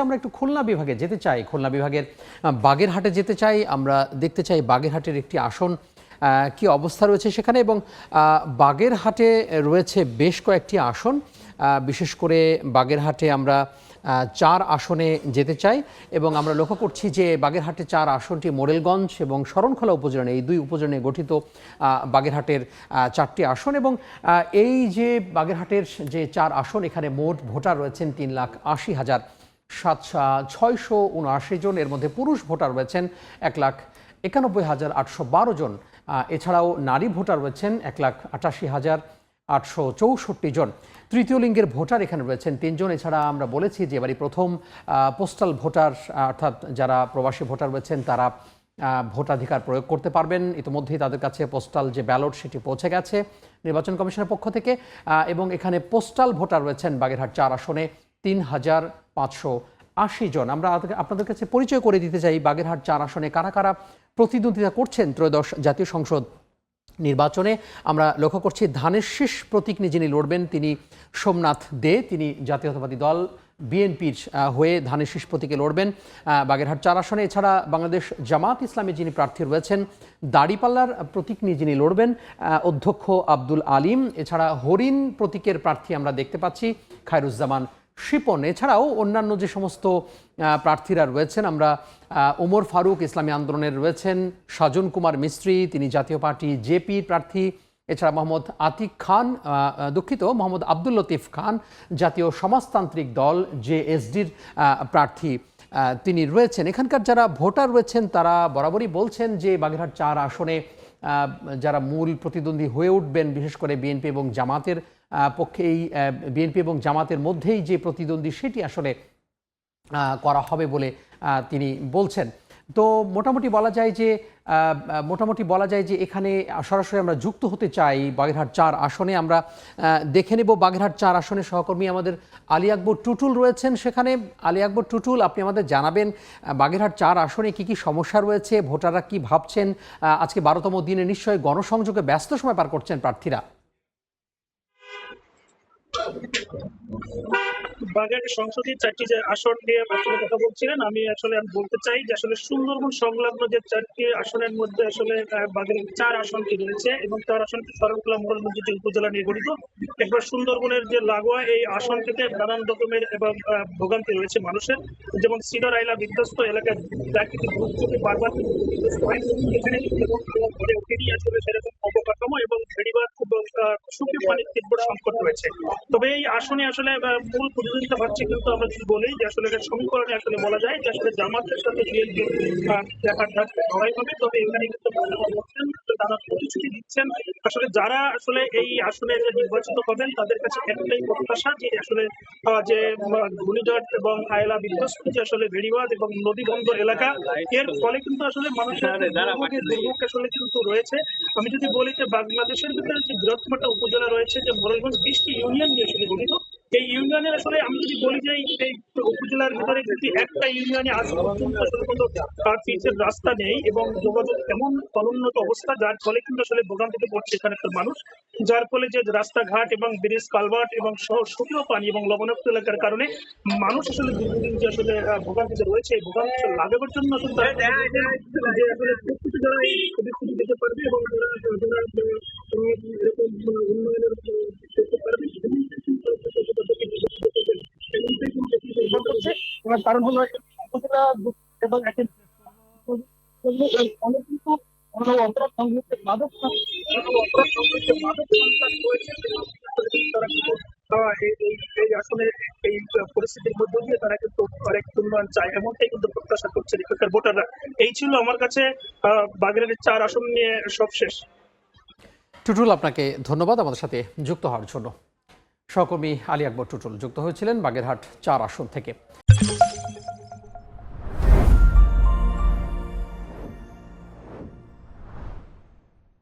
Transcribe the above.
আমরা একটু খুলনা বিভাগে যেতে চাই। খুলনা বিভাগের বাগেরহাটে যেতে চাই। আমরা দেখতে চাই বাগেরহাটের একটি আসন কি অবস্থা রয়েছে সেখানে, এবং বাগেরহাটে রয়েছে বেশ কয়েকটি আসন। বিশেষ করে বাগেরহাটে আমরা 4 আসনে যেতে চাই, এবং আমরা লক্ষ্য করছি যে বাগেরহাটে 4 আসনটি মোরেলগঞ্জ এবং শরণখোলা উপজেলা, এই 2 উপজেলায় গঠিত বাগেরহাটের 4টি আসন। এবং এই যে বাগেরহাটের যে 4 আসন, এখানে মোট ভোটার রয়েছেন 3,80,679 জন। এর মধ্যে পুরুষ ভোটার রয়েছেন 1,91,812 জন। এছাড়াও নারী ভোটার রয়েছেন 1,88,864 জন। তৃতীয় লিঙ্গের ভোটার এখানে রয়েছেন 3 জন। এছাড়া আমরা বলেছি যে এবারই প্রথম পোস্টাল ভোটার, অর্থাৎ যারা প্রবাসী ভোটার রয়েছেন তারা ভোটাধিকার প্রয়োগ করতে পারবেন। ইতিমধ্যেই তাদের কাছে পোস্টাল যে ব্যালট সেটি পৌঁছে গেছে নির্বাচন কমিশনের পক্ষ থেকে, এবং এখানে পোস্টাল ভোটার রয়েছেন বাগেরহাট 4 আসনে 3,580 জন। আমরা আপনাদের কাছে পরিচয় করে দিতে চাই বাগেরহাট 4 আসনে কারা কারা প্রতিদ্বন্দ্বিতা করছেন ত্রয়োদশ জাতীয় সংসদ নির্বাচনে। আমরা লক্ষ্য করছি ধানের শীষ প্রতীক নিয়ে যিনি লড়বেন তিনি সোমনাথ দে, তিনি জাতীয়তাবাদী দল বিএনপির হয়ে ধানের শীষ প্রতীকে লড়বেন বাগেরহাট 4 আসনে। এছাড়া বাংলাদেশ জামাত ইসলামী যিনি প্রার্থী রয়েছেন দাড়িপাল্লার প্রতীক নিয়ে যিনি লড়বেন অধ্যক্ষ আব্দুল আলিম। এছাড়া হরিণ প্রতীকের প্রার্থী আমরা দেখতে পাচ্ছি খায়রুজ্জামান শিপন। এছাড়াও অন্যান্য যে সমস্ত প্রার্থীরা রয়েছেন, আমরা ওমর ফারুক ইসলামী আন্দোলনের রয়েছেন, সাজন কুমার মিস্ত্রি তিনি জাতীয় পার্টি জেপির প্রার্থী। এছাড়া মোহাম্মদ আতিক খান, মোহাম্মদ আব্দুল লতিফ খান জাতীয় সমাজতান্ত্রিক দল জেএসডির প্রার্থী তিনি রয়েছেন। এখানকার যারা ভোটার রয়েছেন তারা বরাবরই বলছেন যে বাগেরহাট 4 আসনে যারা মূল প্রতিদ্বন্দ্বী হয়ে উঠবেন, বিশেষ করে বিএনপি এবং জামাতের পক্ষে, এই বিএনপি এবং জামাতের মধ্যেই যে প্রতিদ্বন্দ্বী সেটি আসলে করা হবে বলে তিনি বলছেন। তো মোটামুটি বলা যায় যে এখানে সরাসরি আমরা যুক্ত হতে চাই বাগেরহাট 4 আসনে। আমরা দেখে নেব বাগেরহাট 4 আসনে সহকর্মী আমাদের আলী আকবর টুটুল রয়েছেন সেখানে। আলী আকবর টুটুল, আপনি আমাদের জানাবেন বাগেরহাট 4 আসনে কি কি সমস্যা রয়েছে, ভোটাররা কি ভাবছেন। আজকে 12তম দিনে নিশ্চয়ই গণসংযোগে ব্যস্ত সময় পার করছেন প্রার্থীরা। বাগেরহাট সংসদীয় 4টি যে আসন নিয়ে আসলে কথা বলছিলেন, আমি বলতে চাই যে আসলে সুন্দরবন সংলগ্ন যে 4টি আসনের মধ্যে আসলে বাগেরহাট 4 আসনটি রয়েছে, এবং 4 আসনটি শরণখোলা মোরেলগঞ্জ যে উপজেলা নিয়ে গঠিত। একবার সুন্দরবনের যে লাগোয়া এই আসনটিতে নানান রকমের এবং ভোগান্তি রয়েছে মানুষের, যেমন সিডর আইলা বিধ্বস্ত এলাকায় প্রাকৃতিক দুর্যোগে বারবার এখানে গড়ে ওঠেনি আসলে সেরকম অবকাঠামো, এবং বেড়িবাঁধ এবং সুপি পানির তীব্র সংকট রয়েছে। তবে এই আসনে আসলে মূল প্রতিযোগিতা হচ্ছে, কিন্তু আমরা যদি বলি যে আসলে সমীকরণে আসলে বলা যায় যে আসলে জামাতের সাথে বিএনপি লড়াই হবে। তবে এখানে কিন্তু তারা প্রতিশ্রুতি দিচ্ছেন আসলে যারা আসলে এই আসনে নির্বাচিত হবেন তাদের কাছে একটাই প্রত্যাশা যে আসলে যে ঘূর্ণিঝড় এবং আয়লা বিধ্বস্ত যে আসলে বেড়িবাঁধ এবং নদীবন্ধ এলাকা, এর ফলে কিন্তু আসলে মানুষের দুর্ভোগ আসলে কিন্তু রয়েছে। আমি যদি বলি যে বাংলাদেশের ভিতরে যে বৃহত্তম একটা উপজেলা রয়েছে যে মোরেলগঞ্জ 20টি ইউনিয়ন নিয়ে আসলে গঠিত, এই ইউনিয়নের আসলে আমি যদি বলি যে এই উপজেলার ভিতরে যদি একটা ইউনিয়নে আজ পর্যন্ত আসলে কোনো পিচের রাস্তা নেই এবং যোগাযোগ এমন অনুন্নত অবস্থা, যার ফলে কিন্তু আসলে ভোগান্তিতে পড়ছে এখানকার মানুষ। যার ফলে যে রাস্তাঘাট এবং ব্রিজ কালভার্ট এবং শুকনো পানি এবং লবণাক্ত এলাকার কারণে মানুষ আসলে দীর্ঘদিন যে আসলে ভোগান্তিতে রয়েছে, এই ভোগান্তি লাঘবের জন্য আসলে প্রত্যেকে যারা এই প্রতিশ্রুতি দিতে পারবে এবং এরকম উন্নয়নের করতে পারবে, কারণ হলো উপজেলা এবং অনেক কিন্তু অপরাধ সংঘটিত মাদক এই আসলে এই পরিস্থিতির মধ্য দিয়ে তারা কিন্তু আরেক উন্নয়ন চায়, এমনটাই কিন্তু প্রত্যাশা করছে এখানকার ভোটাররা। এই ছিল আমার কাছে বাগেরহাটের 4 আসন নিয়ে সবশেষ। টুটুল, আপনাকে ধন্যবাদ আমাদের সাথে যুক্ত হওয়ার জন্য। সহকর্মী আলী আকবর টুটুল যুক্ত হয়েছিলেন বাগেরহাট 4 আসন থেকে।